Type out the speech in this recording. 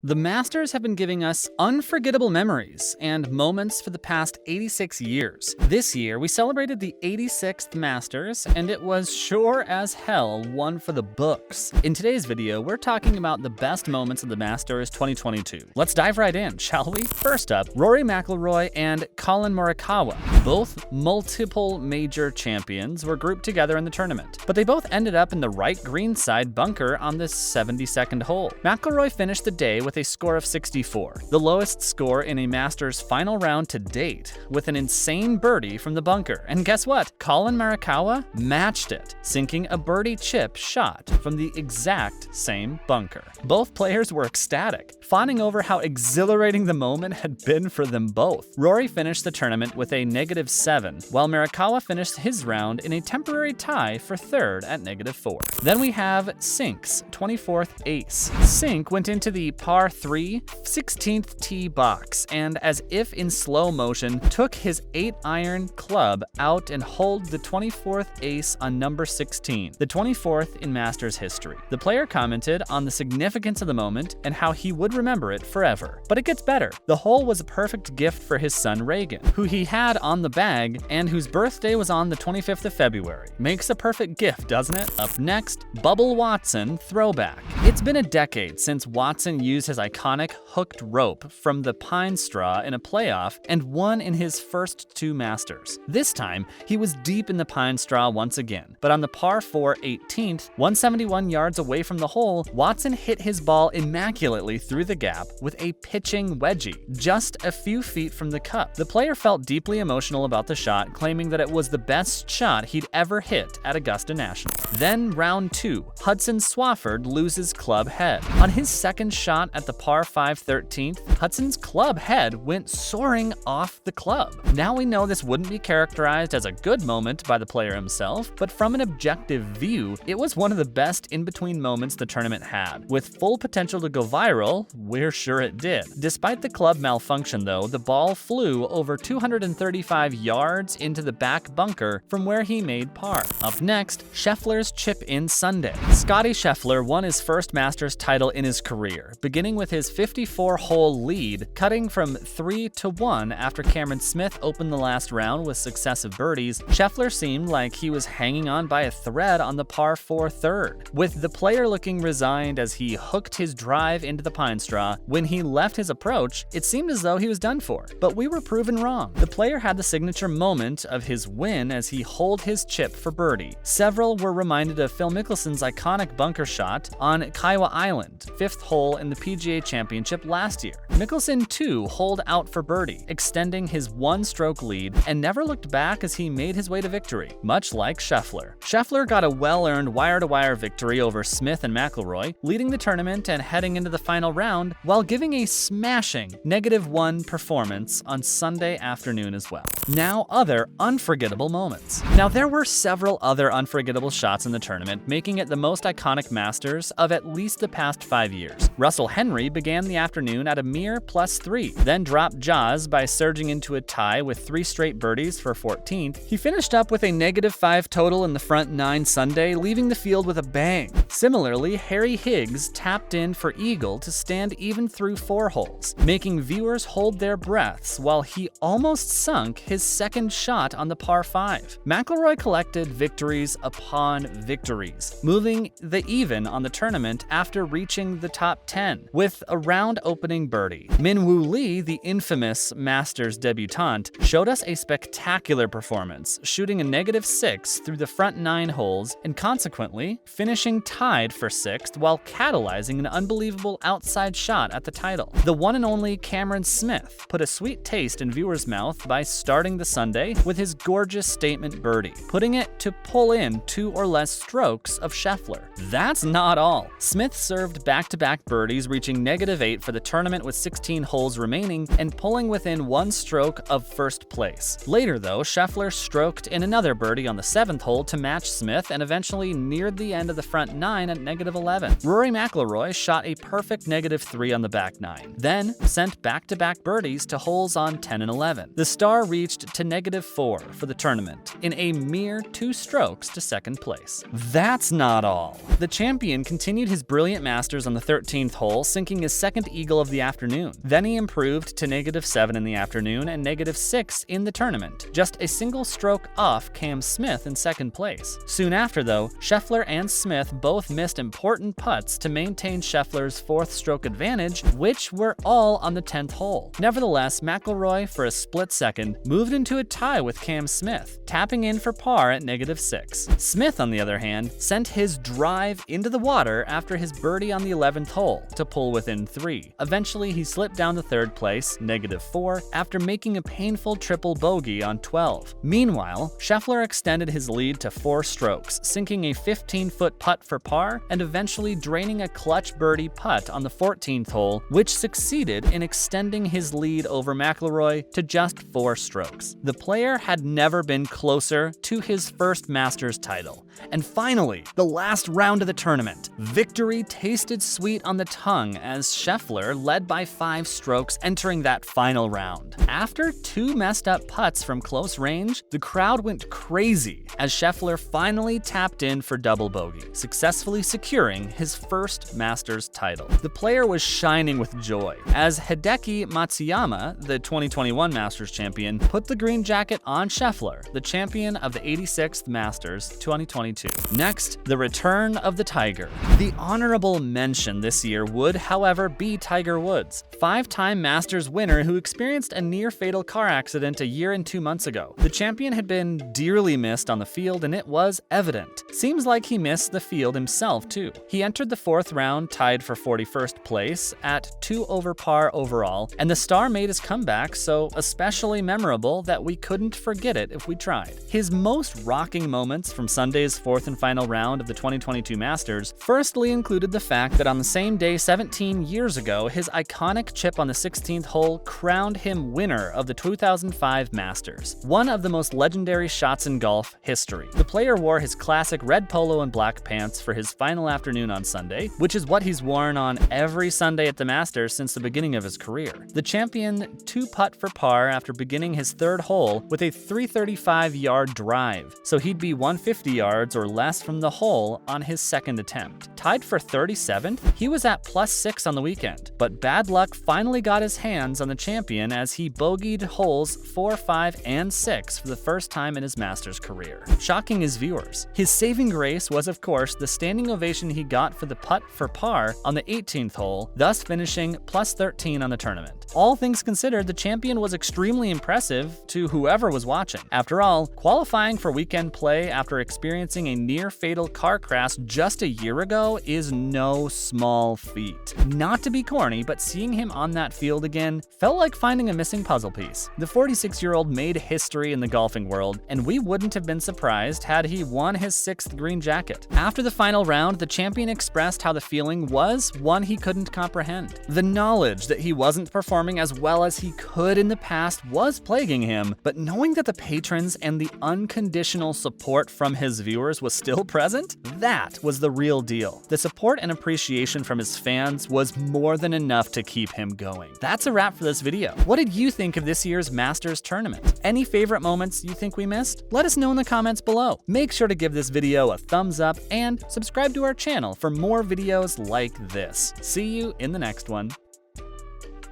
The Masters have been giving us unforgettable memories and moments for the past 86 years. This year, we celebrated the 86th Masters, and it was sure as hell one for the books. In today's video, we're talking about the best moments of the Masters 2022. Let's dive right in, shall we? First up, Rory McIlroy and Collin Morikawa. Both multiple major champions were grouped together in the tournament, but they both ended up in the right greenside bunker on the 72nd hole. McIlroy finished the day with a score of 64, the lowest score in a Masters final round to date, with an insane birdie from the bunker. And guess what? Collin Morikawa matched it, sinking a birdie chip shot from the exact same bunker. Both players were ecstatic, fawning over how exhilarating the moment had been for them both. Rory finished the tournament with a -7, while Morikawa finished his round in a temporary tie for third at -4. Then we have Cink's 24th ace. Cink went into the par 3 16th tee box and, as if in slow motion, took his 8-iron club out and holed the 24th ace on number 16, the 24th in Masters history. The player commented on the significance of the moment and how he would remember it forever. But it gets better. The hole was a perfect gift for his son Reagan, who he had on the bag and whose birthday was on the 25th of February. Makes a perfect gift, doesn't it? Up next, Bubble Watson throwback. It's been a decade since Watson used his iconic hooked rope from the pine straw in a playoff and won in his first 2 Masters. This time, he was deep in the pine straw once again, but on the par 4 18th, 171 yards away from the hole, Watson hit his ball immaculately through the gap with a pitching wedgie, just a few feet from the cup. The player felt deeply emotional about the shot, claiming that it was the best shot he'd ever hit at Augusta National. Then round 2, Hudson Swafford loses club head. On his second shot at the par 5 13th, Hudson's club head went soaring off the club. Now we know this wouldn't be characterized as a good moment by the player himself, but from an objective view, it was one of the best in-between moments the tournament had. With full potential to go viral, we're sure it did. Despite the club malfunction though, the ball flew over 235 yards into the back bunker from where he made par. Up next, Scheffler's chip-in Sunday. Scottie Scheffler won his first Masters title in his career, beginning with his 54-hole lead, cutting from 3-1 after Cameron Smith opened the last round with successive birdies. Scheffler seemed like he was hanging on by a thread on the par 4 third, with the player looking resigned as he hooked his drive into the pine straw. When he left his approach, it seemed as though he was done for, but we were proven wrong. The player had the signature moment of his win as he holed his chip for birdie. Several were reminded of Phil Mickelson's iconic bunker shot on Kiowa Island, 5th hole in the PGA Championship last year. Mickelson too holed out for birdie, extending his 1-stroke lead, and never looked back as he made his way to victory, much like Scheffler. Scheffler got a well-earned wire-to-wire victory over Smith and McIlroy, leading the tournament and heading into the final round, while giving a smashing -1 performance on Sunday afternoon as well. Now, other unforgettable moments. Now, there were several other unforgettable shots in the tournament, making it the most iconic Masters of at least the past 5 years. Russell Henry began the afternoon at a mere +3, then dropped jaws by surging into a tie with 3 straight birdies for 14th. He finished up with a -5 total in the front 9 Sunday, leaving the field with a bang. Similarly, Harry Higgs tapped in for eagle to stand even through 4 holes, making viewers hold their breaths while he almost sunk his second shot on the par 5. McIlroy collected victories upon victories, moving the even on the tournament after reaching the top 10 with a round-opening birdie. Min Woo Lee, the infamous Masters debutante, showed us a spectacular performance, shooting a -6 through the front 9 holes and consequently finishing tied for 6th while catalyzing an unbelievable outside shot at the title. The one and only Cameron Smith put a sweet taste in viewers' mouth by starting the Sunday with his gorgeous statement birdie, putting it to pull in 2 or less strokes of Scheffler. That's not all. Smith served back-to-back birdies, reaching -8 for the tournament with 16 holes remaining and pulling within 1 stroke of first place. Later though, Scheffler stroked in another birdie on the 7th hole to match Smith and eventually neared the end of the front 9 at -11. Rory McIlroy shot a perfect -3 on the back 9, then sent back-to-back birdies to holes on 10 and 11. The star reached to -4 for the tournament in a mere 2 strokes to second place. That's not all. The champion continued his brilliant Masters on the 13th hole, sinking his second eagle of the afternoon. Then he improved to -7 in the afternoon and -6 in the tournament, just a single stroke off Cam Smith in second place. Soon after, though, Scheffler and Smith both missed important putts to maintain Scheffler's fourth stroke advantage, which were all on the 10th hole. Nevertheless, McIlroy, for a split second, moved into a tie with Cam Smith, tapping in for par at -6. Smith, on the other hand, sent his drive into the water after his birdie on the 11th hole to pull within 3. Eventually, he slipped down to third place, -4, after making a painful triple bogey on 12. Meanwhile, Scheffler extended his lead to 4 strokes, sinking a 15-foot putt for par and eventually draining a clutch birdie putt on the 14th hole, which succeeded in extending his lead over McIlroy to just 4 strokes. The player had never been closer to his first Masters title. And finally, the last round of the tournament. Victory tasted sweet on the tongue as Scheffler led by 5 strokes entering that final round. After 2 messed up putts from close range, the crowd went crazy as Scheffler finally tapped in for double bogey, successfully securing his first Masters title. The player was shining with joy as Hideki Matsuyama, the 2021 Masters champion, put the green jacket on Scheffler, the champion of the 86th Masters 2022. Next, the return of the Tiger. The honorable mention this year would, however, be Tiger Woods, 5-time Masters winner who experienced a near-fatal car accident a year and 2 months ago. The champion had been dearly missed on the field, and it was evident. Seems like he missed the field himself, too. He entered the 4th round tied for 41st place at 2 over par overall, and the star made his comeback so especially memorable that we couldn't forget it if we tried. His most rocking moments from Sunday's 4th and final round of the 2022 Masters firstly included the fact that on the same day 17 years ago, his iconic chip on the 16th hole crowned him winner of the 2005 Masters, one of the most legendary shots in golf history. The player wore his classic red polo and black pants for his final afternoon on Sunday, which is what he's worn on every Sunday at the Masters since the beginning of his career. The champion 2-putt for par after beginning his 3rd hole with a 335-yard drive, so he'd be 150 yards or less from the hole on his 2nd attempt. Tied for 37th, he was at +6 on the weekend, but bad luck finally got his hands on the champion as he bogeyed holes 4, 5, and 6 for the first time in his Masters career, shocking his viewers. His saving grace was, of course, the standing ovation he got for the putt for par on the 18th hole, thus finishing +13 on the tournament. All things considered, the champion was extremely impressive to whoever was watching. After all, qualifying for weekend play after experiencing a near-fatal car crash just a year ago is no small feat. Not to be corny, but seeing him on that field again felt like finding a missing puzzle piece. The 46-year-old made history in the golfing world, and we wouldn't have been surprised had he won his 6th green jacket. After the final round, the champion expressed how the feeling was one he couldn't comprehend. The knowledge that he wasn't performing as well as he could in the past was plaguing him, but knowing that the patrons and the unconditional support from his viewers was still present, that was the real deal. The support and appreciation from his fans was more than enough to keep him going. That's a wrap for this video. What did you think of this year's Masters tournament? Any favorite moments you think we missed? Let us know in the comments below. Make sure to give this video a thumbs up and subscribe to our channel for more videos like this. See you in the next one.